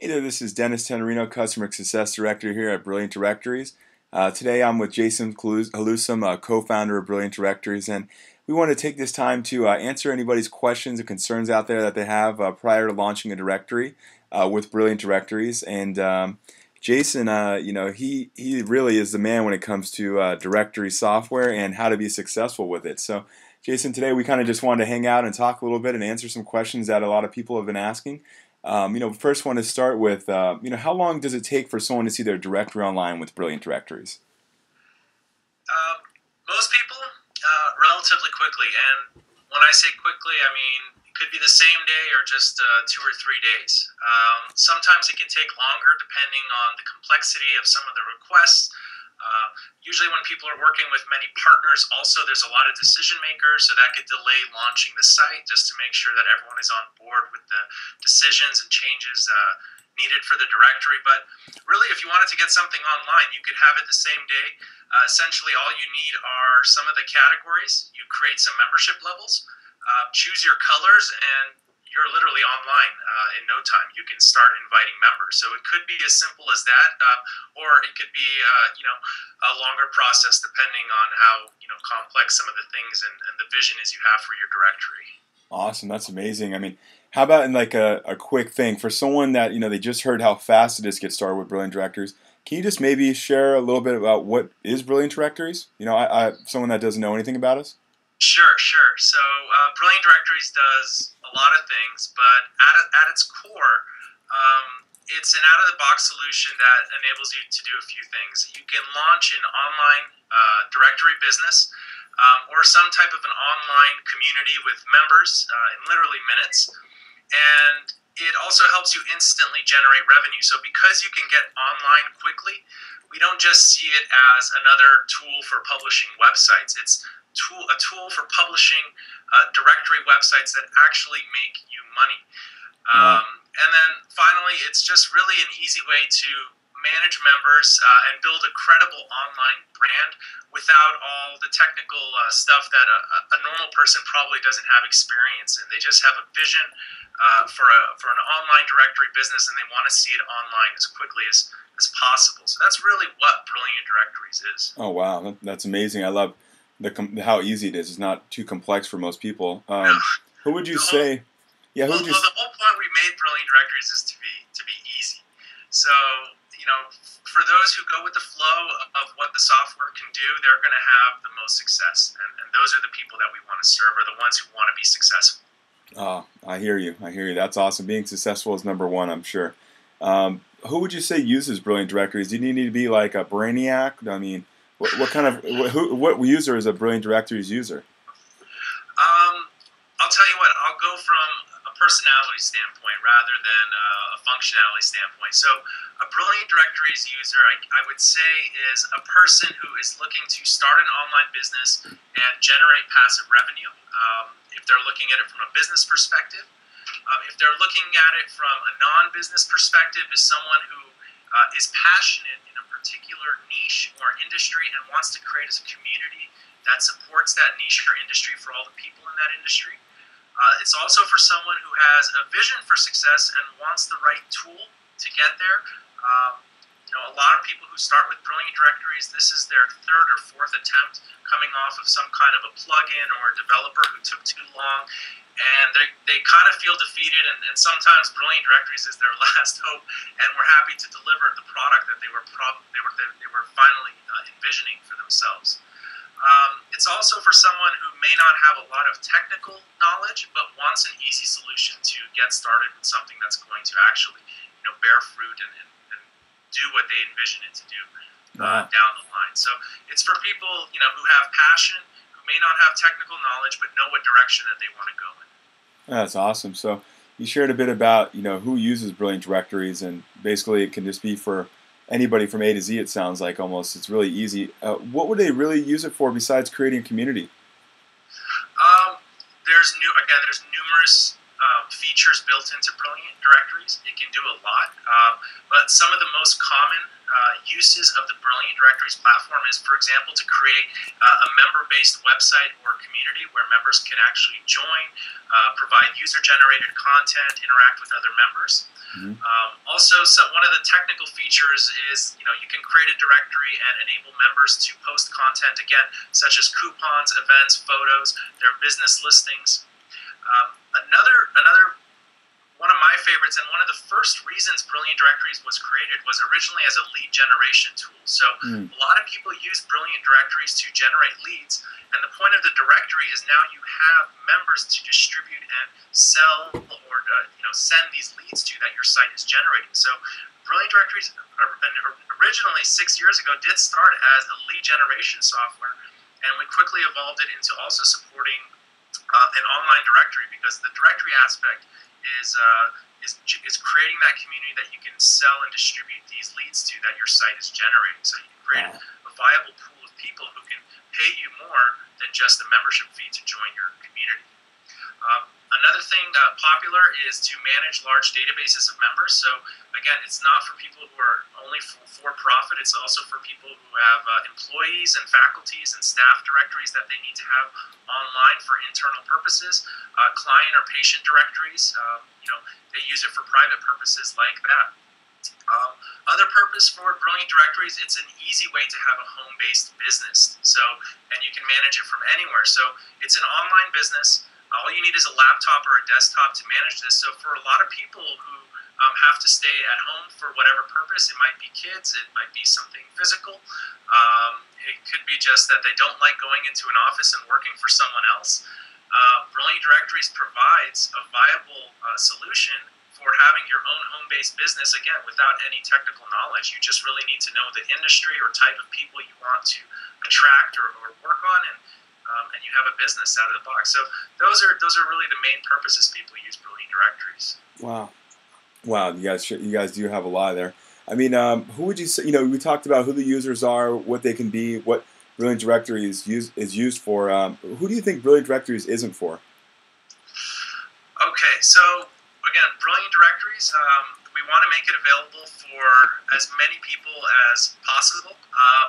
Hey there, this is Dennis Tenorino, Customer Success Director here at Brilliant Directories. Today I'm with Jason Halusam, co-founder of Brilliant Directories, and we want to take this time to answer anybody's questions and concerns out there that they have prior to launching a directory with Brilliant Directories. And Jason, he really is the man when it comes to directory software and how to be successful with it. So, Jason, today we kind of just wanted to hang out and talk a little bit and answer some questions that a lot of people have been asking. First one to start with, how long does it take for someone to see their directory online with Brilliant Directories? Um, Most people, relatively quickly. And when I say quickly, I mean it could be the same day or just 2 or 3 days. Sometimes it can take longer depending on the complexity of some of the requests. Usually when people are working with many partners, also there's a lot of decision makers, so that could delay launching the site just to make sure that everyone is on board with the decisions and changes needed for the directory. But really, if you wanted to get something online, you could have it the same day. Essentially, all you need are some of the categories. You create some membership levels, choose your colors, and you're literally online in no time. You can start inviting members. So it could be as simple as that, or it could be a longer process depending on how complex some of the things and the vision is you have for your directory. Awesome, that's amazing. I mean, how about in like a quick thing for someone that they just heard how fast it is to get started with Brilliant Directories? Can you just maybe share a little bit about what is Brilliant Directories? Someone that doesn't know anything about us. Sure. So Brilliant Directories does a lot of things, but at its core, it's an out-of-the-box solution that enables you to do a few things. You can launch an online directory business or some type of an online community with members in literally minutes. And it also helps you instantly generate revenue. So because you can get online quickly, we don't just see it as another tool for publishing websites. It's a tool for publishing directory websites that actually make you money. Wow. And then finally, it's just really an easy way to manage members and build a credible online brand without all the technical stuff that a normal person probably doesn't have experience in. They just have a vision for an online directory business, and they want to see it online as quickly as possible. So that's really what Brilliant Directories is. Oh wow, that's amazing. I love how easy it is. It's not too complex for most people. Who would you The whole say? Yeah, who Well, would you? well, the whole point we made Brilliant Directories is to be easy. So, for those who go with the flow of what the software can do, they're going to have the most success, and those are the people that we want to serve, are the ones who want to be successful. Oh, I hear you. I hear you. That's awesome. Being successful is number one, I'm sure. Who would you say uses Brilliant Directories? Do you need to be like a brainiac? I mean, what kind of what user is a Brilliant Directories user? Um, I'll tell you what. I'll go from a personality standpoint rather than a functionality standpoint. So, a Brilliant Directories user, I would say, is a person who is looking to start an online business and generate passive revenue. If they're looking at it from a business perspective, if they're looking at it from a non-business perspective, is someone who is passionate in a particular niche or industry and wants to create a community that supports that niche or industry for all the people in that industry. It's also for someone who has a vision for success and wants the right tool to get there. A lot of people who start with Brilliant Directories, this is their third or fourth attempt coming off of some kind of a plugin or a developer who took too long, and they kind of feel defeated, and sometimes Brilliant Directories is their last hope, and we're happy to deliver the product that they were finally envisioning for themselves. It's also for someone who may not have a lot of technical knowledge, but wants an easy solution to get started with something that's going to actually, bear fruit and do what they envision it to do Wow. down the line. So it's for people, who have passion, who may not have technical knowledge, but know what direction that they want to go in. That's awesome. So you shared a bit about who uses Brilliant Directories, and basically it can just be for anybody from A to Z. It sounds like almost it's really easy. What would they really use it for besides creating a community? There's numerous features built into Brilliant Directories. It can do a lot, but some of the most common uses of the Brilliant Directories platform is, for example, to create a member-based website or community where members can actually join, provide user-generated content, interact with other members. Also, one of the technical features is, you can create a directory and enable members to post content, again, such as coupons, events, photos, their business listings. Another one of my favorites, and one of the first reasons Brilliant Directories was created, was originally as a lead generation tool. So a lot of people use Brilliant Directories to generate leads, and the point of the directory is now you have members to distribute and sell or send these leads to that your site is generating. So Brilliant Directories originally 6 years ago did start as a lead generation software, and we quickly evolved it into also supporting an online directory, because the directory aspect is creating that community that you can sell and distribute these leads to that your site is generating. So you can create a viable pool of people who can pay you more than just a membership fee to join your community. Another thing popular is to manage large databases of members. So again, it's not for people who are only for profit. It's also for people who have employees and faculties and staff directories that they need to have online for internal purposes. Client or patient directories, they use it for private purposes like that. Other purpose for Brilliant Directories, it's an easy way to have a home-based business. So, and you can manage it from anywhere. So it's an online business. All you need is a laptop or a desktop to manage this. So for a lot of people who have to stay at home for whatever purpose, it might be kids, it might be something physical. It could be just that they don't like going into an office and working for someone else. Brilliant Directories provides a viable solution for having your own home-based business, again, without any technical knowledge. You just really need to know the industry or type of people you want to attract or work on, and you have a business out of the box. So those are really the main purposes people use Brilliant Directories. Wow, you guys do have a lot there. I mean, who would you say? We talked about who the users are, what they can be, what Brilliant Directories is used for. Who do you think Brilliant Directories isn't for? Okay, so again, Brilliant Directories, we want to make it available for as many people as possible,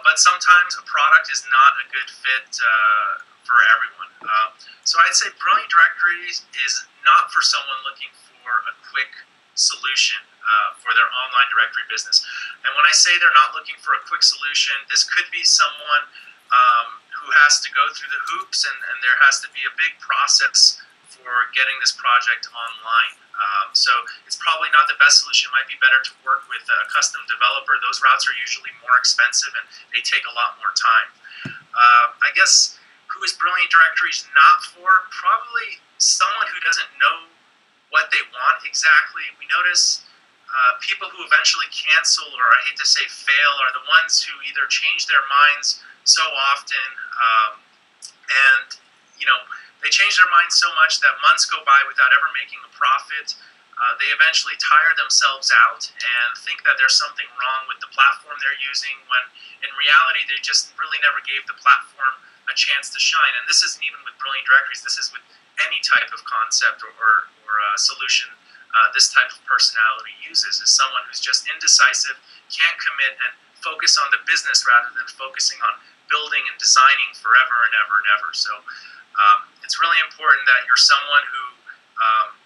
but sometimes a product is not a good fit for everyone. So I'd say Brilliant Directories is not for someone looking for a quick solution for their online directory business. And when I say they're not looking for a quick solution, this could be someone who has to go through the hoops, and there has to be a big process for getting this project online. So it's probably not the best solution. It might be better to work with a custom developer. Those routes are usually more expensive and they take a lot more time. I guess who is Brilliant Directories not for? Probably someone who doesn't know what they want exactly. We notice people who eventually cancel, or I hate to say fail, are the ones who either change their minds so often and they change their minds so much that months go by without ever making a profit. They eventually tire themselves out and think that there's something wrong with the platform they're using, when in reality they just really never gave the platform a chance to shine. And this isn't even with Brilliant Directories. This is with any type of concept or solution this type of personality uses, is someone who's just indecisive, can't commit, and focus on the business rather than focusing on building and designing forever and ever and ever. So it's really important that you're someone who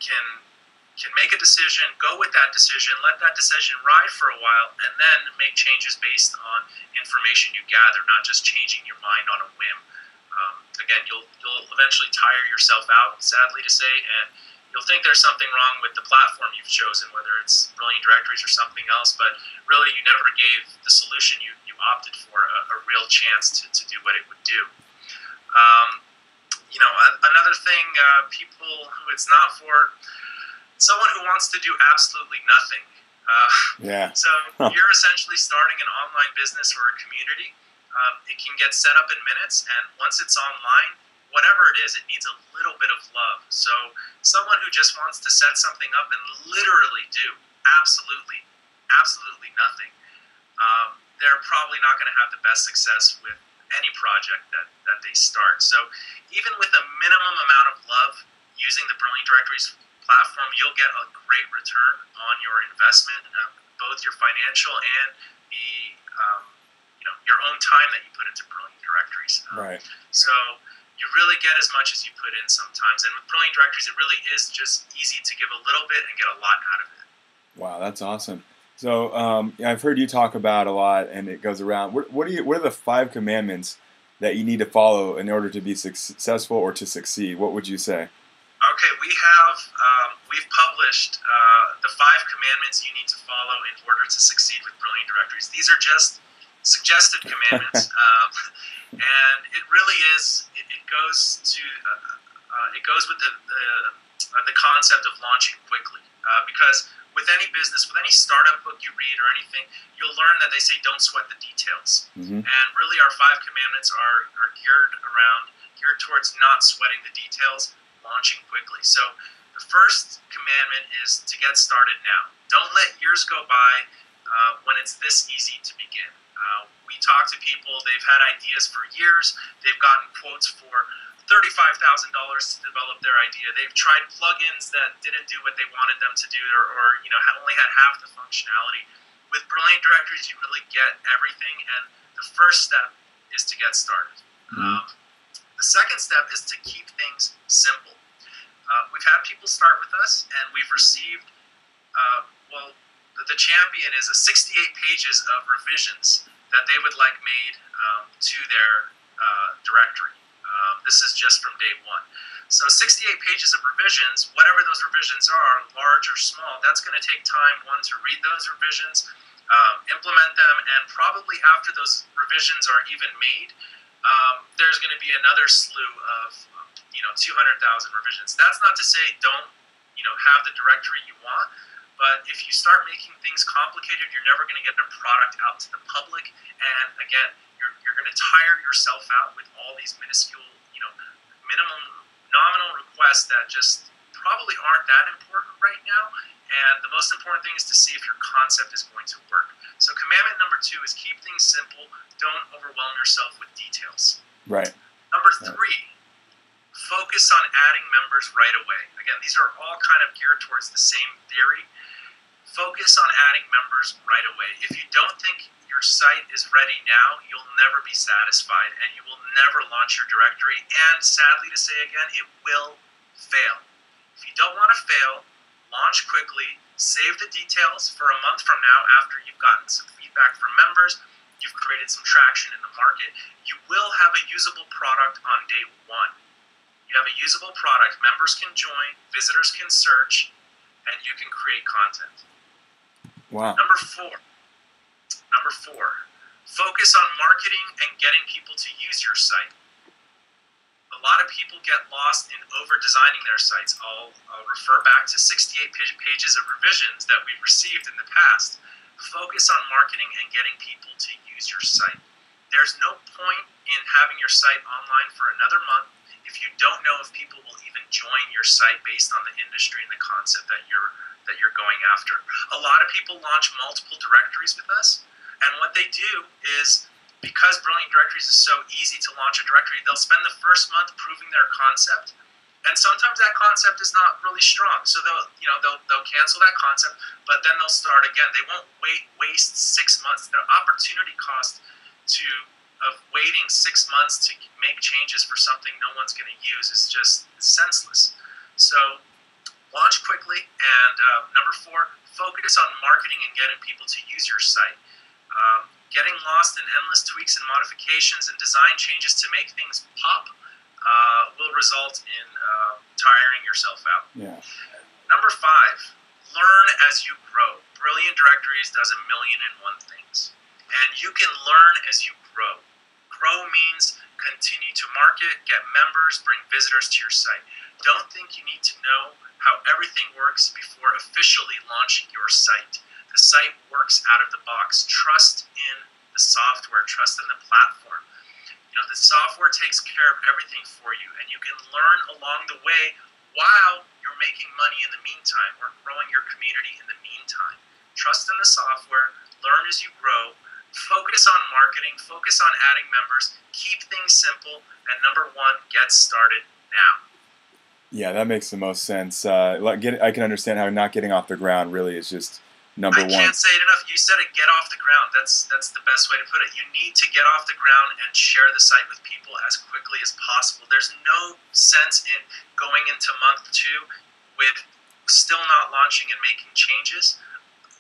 can make a decision, go with that decision, let that decision ride for a while, and then make changes based on information you gather, not just changing your mind on a whim. Again, you'll eventually tire yourself out, sadly to say, and you'll think there's something wrong with the platform you've chosen, whether it's Brilliant Directories or something else, but really you never gave the solution you opted for a real chance to do what it would do. Another thing, people who it's not for, someone who wants to do absolutely nothing. So you're essentially starting an online business or a community. It can get set up in minutes, and once it's online, whatever it is, it needs a little bit of love. So someone who just wants to set something up and literally do absolutely nothing, they're probably not going to have the best success with any project that they start. So even with a minimum amount of love, using the Brilliant Directories platform, you'll get a great return on your investment, both your financial and the your own time that you put into Brilliant Directories. Right. So you really get as much as you put in sometimes. And with Brilliant Directories, it really is just easy to give a little bit and get a lot out of it. Wow, that's awesome. So I've heard you talk about a lot, and it goes around. What are the 5 commandments that you need to follow in order to be successful or to succeed? What would you say? Okay, we've published the 5 commandments you need to follow in order to succeed with Brilliant Directories. These are just suggested commandments, and it really is. It goes with the concept of launching quickly, because with any business, with any startup book you read or anything, you'll learn that they say don't sweat the details. Mm-hmm. And really, our 5 commandments are geared towards not sweating the details, launching quickly. So the first commandment is to get started now. Don't let years go by when it's this easy to begin. We talk to people, they've had ideas for years, they've gotten quotes for $35,000 to develop their idea. They've tried plugins that didn't do what they wanted them to do, or only had half the functionality. With Brilliant Directories, you really get everything, and the first step is to get started. Mm-hmm. The second step is to keep things simple. We've had people start with us, and we've received, the champion is 68 pages of revisions that they would like made to their directory. This is just from day 1. So 68 pages of revisions, whatever those revisions are, large or small, that's going to take time, one, to read those revisions, implement them, and probably after those revisions are even made, there's going to be another slew of 200,000 revisions. That's not to say don't have the directory you want, but if you start making things complicated, you're never going to get a product out to the public, and again, you're going to tire yourself out with all these minuscule, minimum nominal requests that just probably aren't that important right now. And the most important thing is to see if your concept is going to work. So commandment number 2 is keep things simple. Don't overwhelm yourself with details. Right. Number 3, focus on adding members right away. Again, these are all kind of geared towards the same theory. Focus on adding members right away. If you don't think your site is ready now, you'll never be satisfied, and you will never launch your directory, and sadly to say again, it will fail. If you don't want to fail, launch quickly, save the details for a month from now after you've gotten some feedback from members, you've created some traction in the market, you will have a usable product on day 1. You have a usable product, members can join, visitors can search, and you can create content. Wow. Number 4, focus on marketing and getting people to use your site. A lot of people get lost in over-designing their sites. I'll refer back to 68 pages of revisions that we've received in the past. Focus on marketing and getting people to use your site. There's no point in having your site online for another month if you don't know if people will even join your site based on the industry and the concept that you're going after. A lot of people launch multiple directories with us, and what they do is, because Brilliant Directories is so easy to launch a directory, they'll spend the first month proving their concept, and sometimes that concept is not really strong. So they'll cancel that concept, but then they'll start again. They won't waste 6 months. The opportunity cost of waiting 6 months to make changes for something no one's going to use is just senseless. So launch quickly, and number 4, focus on marketing and getting people to use your site. Getting lost in endless tweaks and modifications and design changes to make things pop will result in tiring yourself out. Yeah. Number 5, learn as you grow. Brilliant Directories does 1,000,001 things, and you can learn as you grow. Grow means continue to market, get members, bring visitors to your site. Don't think you need to know how everything works before officially launching your site. The site works out of the box. Trust in the software. Trust in the platform. The software takes care of everything for you, and you can learn along the way while you're making money in the meantime or growing your community in the meantime. Trust in the software. Learn as you grow. Focus on marketing. Focus on adding members. Keep things simple. And number 1, get started now. Yeah, that makes the most sense. I can understand how not getting off the ground really is just I number one. can't say it enough. You said it. Get off the ground. That's the best way to put it. You need to get off the ground and share the site with people as quickly as possible. There's no sense in going into month two with still not launching and making changes.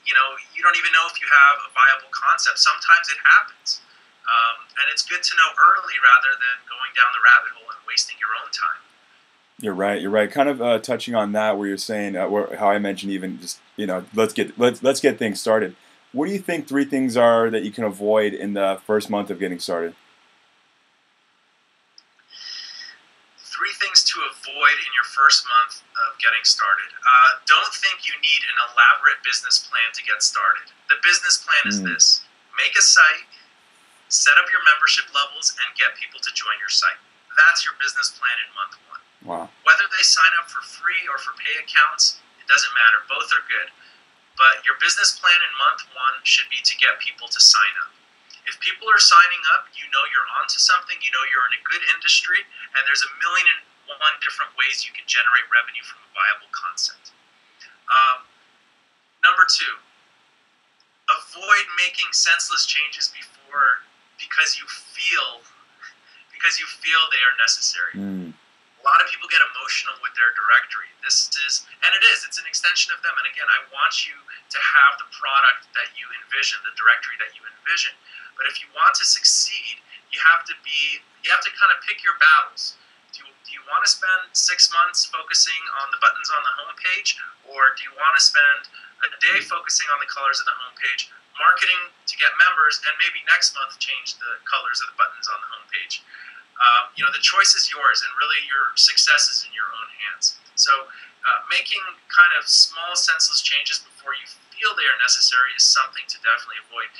You don't even know if you have a viable concept. Sometimes it happens, and it's good to know early rather than going down the rabbit hole and wasting your own time. You're right. You're right. Kind of touching on that, where you're saying how I mentioned even just let's get things started. What do you think three things are that you can avoid in the first month of getting started? Three things to avoid in your first month of getting started. Don't think you need an elaborate business plan to get started. The business plan is this: make a site, set up your membership levels, and get people to join your site. That's your business plan in month one. Wow. Whether they sign up for free or for pay accounts, it doesn't matter. Both are good. But your business plan in month one should be to get people to sign up. If people are signing up, you know you're onto something, you know you're in a good industry, and there's a million and one different ways you can generate revenue from a viable concept. Number two, avoid making senseless changes because you feel they are necessary. A lot of people get emotional with their directory. It's an extension of them. And again, I want you to have the product that you envision, the directory that you envision. But if you want to succeed, you have to kind of pick your battles. Do you want to spend 6 months focusing on the buttons on the homepage, or do you want to spend a day focusing on the colors of the homepage, marketing to get members, and maybe next month change the colors of the buttons on the homepage? The choice is yours, and really your success is in your own hands. So making kind of small, senseless changes before you feel they are necessary is something to definitely avoid.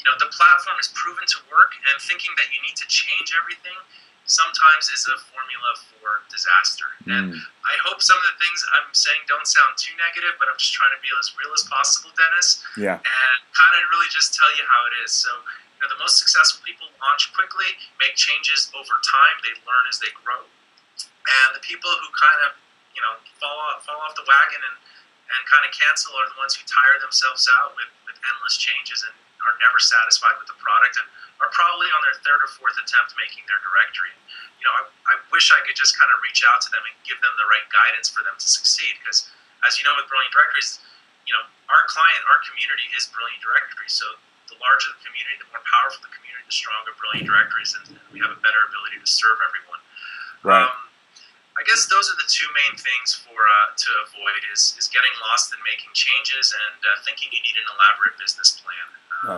The platform is proven to work, and thinking that you need to change everything sometimes is a formula for disaster. And I hope some of the things I'm saying don't sound too negative, but I'm just trying to be as real as possible, Dennis. Yeah. And kind of really just tell you how it is. So, the most successful people launch quickly, make changes over time. They learn as they grow. And the people who kind of, fall off the wagon and kind of cancel are the ones who tire themselves out with endless changes and are never satisfied with the product and are probably on their third or fourth attempt making their directory. I wish I could just kind of reach out to them and give them the right guidance for them to succeed, because as you know, with Brilliant Directories, our community is Brilliant Directories. So the larger the community, the more powerful the community, the stronger Brilliant Directories, and we have a better ability to serve everyone. Right. I guess those are the two main things to avoid is getting lost in making changes and thinking you need an elaborate business plan.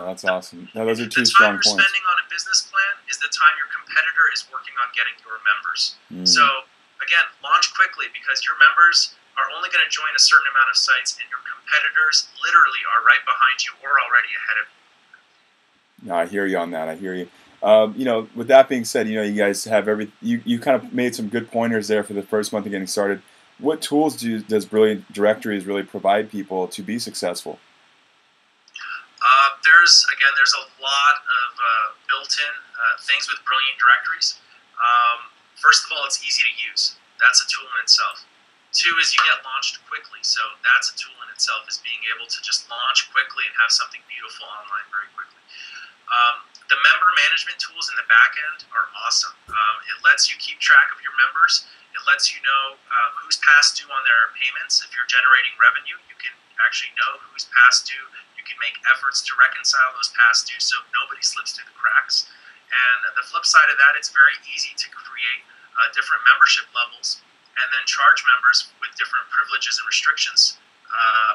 That's awesome. No, those are two The time strong you're points. spending on a business plan is the time your competitor is working on getting your members. So again, launch quickly, because your members are only going to join a certain amount of sites, and your competitors literally are right behind you or already ahead of you. No, I hear you on that. I hear you. With that being said, you guys have you kind of made some good pointers there for the first month of getting started. What tools does Brilliant Directories really provide people to be successful? There's a lot of built-in things with Brilliant Directories. First of all, it's easy to use. That's a tool in itself. Two is you get launched quickly, so that's a tool in itself, is being able to just launch quickly and have something beautiful online very quickly. The member management tools in the back end are awesome. It lets you keep track of your members. It lets you know who's past due on their payments. If you're generating revenue, you can actually know who's past due. You can make efforts to reconcile those past dues so nobody slips through the cracks. And the flip side of that, it's very easy to create different membership levels and then charge members with different privileges and restrictions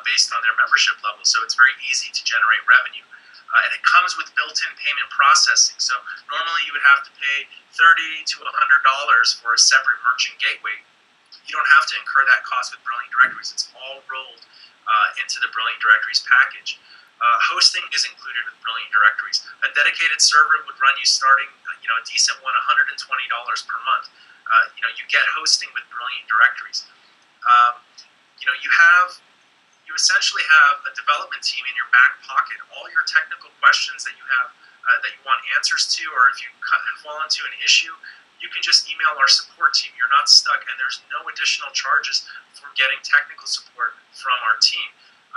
based on their membership level. So it's very easy to generate revenue. And it comes with built-in payment processing. So normally you would have to pay $30 to $100 for a separate merchant gateway. You don't have to incur that cost with Brilliant Directories. It's all rolled into the Brilliant Directories package. Hosting is included with Brilliant Directories. A dedicated server would run you starting, a decent one, $120 per month. You get hosting with Brilliant Directories. You essentially have a development team in your back pocket. All your technical questions that you have that you want answers to, or if you fall into an issue, you can just email our support team. You're not stuck, and there's no additional charges for getting technical support from our team.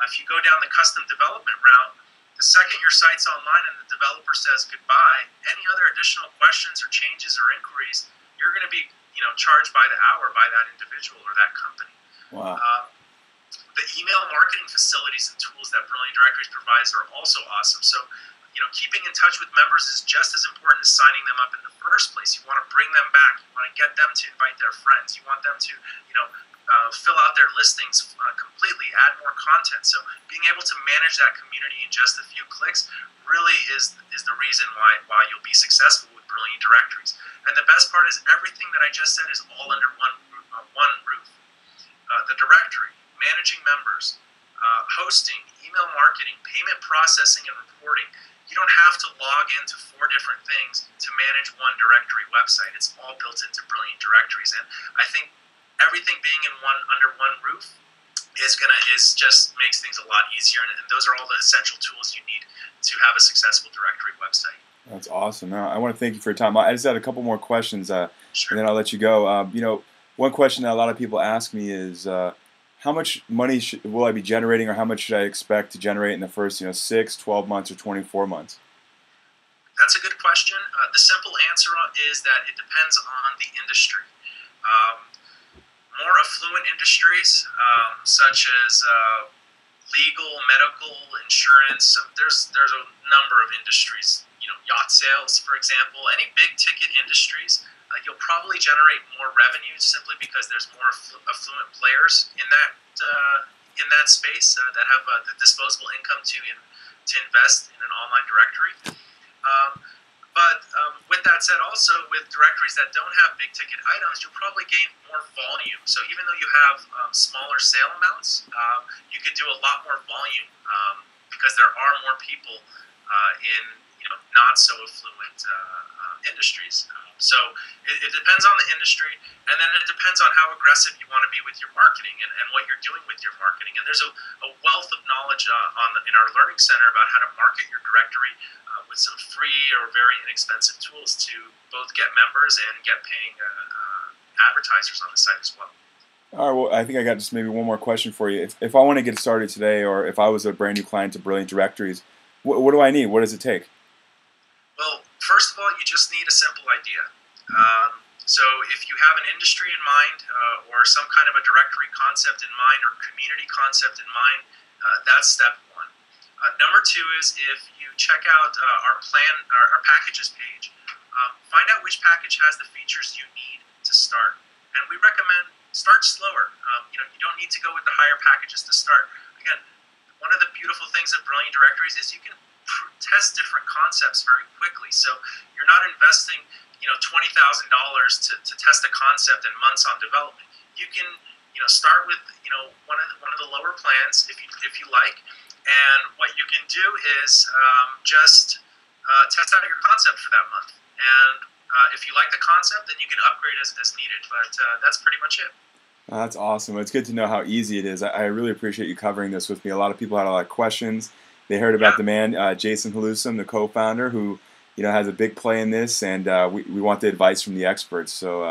If you go down the custom development route, the second your site's online and the developer says goodbye, any other additional questions or changes or inquiries, you're going to be charged by the hour by that individual or that company. Wow. The email marketing facilities and tools that Brilliant Directories provides are also awesome. So, keeping in touch with members is just as important as signing them up in the first place. You want to bring them back. You want to get them to invite their friends. You want them to, fill out their listings completely, add more content. So being able to manage that community in just a few clicks really is the reason why you'll be successful with Brilliant Directories. And the best part is everything that I just said is all under one roof. The directory, managing members, hosting, email marketing, payment processing, and reporting. You don't have to log into 4 different things to manage one directory website. It's all built into Brilliant Directories, and I think everything being under one roof is just makes things a lot easier. And those are all the essential tools you need to have a successful directory website. That's awesome. I want to thank you for your time. I just had a couple more questions, Sure. and then I'll let you go. One question that a lot of people ask me is, how much money will I be generating, or how much should I expect to generate in the first 6, 12 months, or 24 months? That's a good question. The simple answer is that it depends on the industry. More affluent industries, such as legal, medical, insurance, there's a number of industries. Yacht sales, for example, any big ticket industries. You'll probably generate more revenue simply because there's more affluent players in that space that have the disposable income to invest in an online directory. But with that said, also with directories that don't have big ticket items, you'll probably gain more volume. So even though you have smaller sale amounts, you could do a lot more volume because there are more people in not so affluent industries. So it depends on the industry, and then it depends on how aggressive you want to be with your marketing and what you're doing with your marketing. And there's a wealth of knowledge in our Learning Center about how to market your directory with some free or very inexpensive tools to both get members and get paying advertisers on the site as well. All right, well, I think I got just maybe one more question for you. If I want to get started today, or if I was a brand new client to Brilliant Directories, what do I need? What does it take? Well, first of all, you just need a simple idea. So if you have an industry in mind or some kind of a directory concept in mind or community concept in mind, that's step 1. Number 2 is if you check out our packages page, find out which package has the features you need to start. And we recommend start slower. You don't need to go with the higher packages to start. Again, one of the beautiful things of Brilliant Directories is you can test different concepts very quickly. So you're not investing, $20,000 to test a concept and months on development. You can, start with, one of the lower plans if you like, and what you can do is just test out your concept for that month. And if you like the concept, then you can upgrade as needed. But that's pretty much it. That's awesome. It's good to know how easy it is. I really appreciate you covering this with me. A lot of people had a lot of questions. They heard about the man, Jason Halusam, the co-founder, who has a big play in this, and we want the advice from the experts. So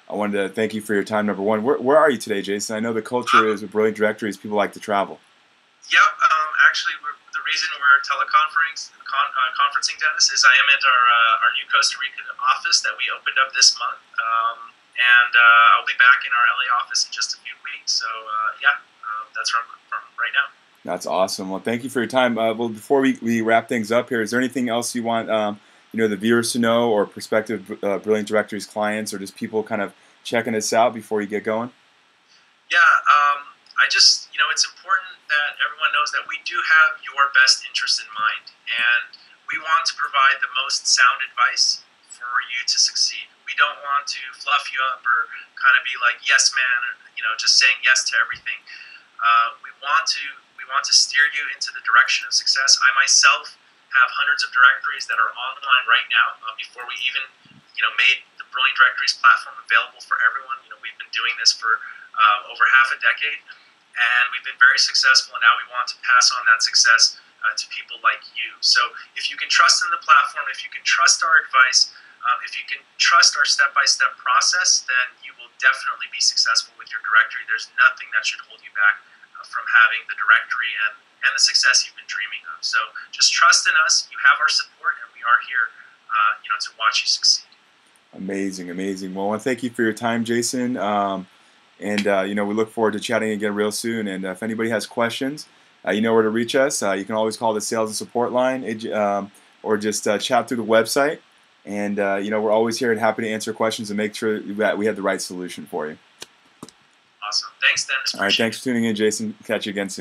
I wanted to thank you for your time. Number 1, where are you today, Jason? I know the culture is with Brilliant Directories, people like to travel. Yep. Actually, the reason we're conferencing, Dennis, is I am at our new Costa Rica office that we opened up this month, and I'll be back in our LA office in just a few weeks. So that's where I'm from right now. That's awesome. Well, thank you for your time. Well, before we wrap things up here, is there anything else you want the viewers to know, or prospective Brilliant Directories clients, or just people kind of checking this out before you get going? Yeah, I just it's important that everyone knows that we do have your best interest in mind, and we want to provide the most sound advice for you to succeed. We don't want to fluff you up or kind of be like yes man, or just saying yes to everything. We want to steer you into the direction of success. I myself have hundreds of directories that are online right now. Before we even made the Brilliant Directories platform available for everyone, we've been doing this for over half a decade, and we've been very successful. And now we want to pass on that success to people like you. So if you can trust in the platform, if you can trust our advice, If you can trust our step-by-step process, then you will definitely be successful with your directory. There's nothing that should hold you back from having the directory and the success you've been dreaming of. So just trust in us. You have our support, and we are here to watch you succeed. Amazing, amazing. Well, I want to thank you for your time, Jason. We look forward to chatting again real soon. And if anybody has questions, you know where to reach us. You can always call the sales and support line, or just chat through the website. And we're always here and happy to answer questions and make sure that we have the right solution for you. Awesome. Thanks, Dennis. All right, thanks for tuning in, Jason. Catch you again soon.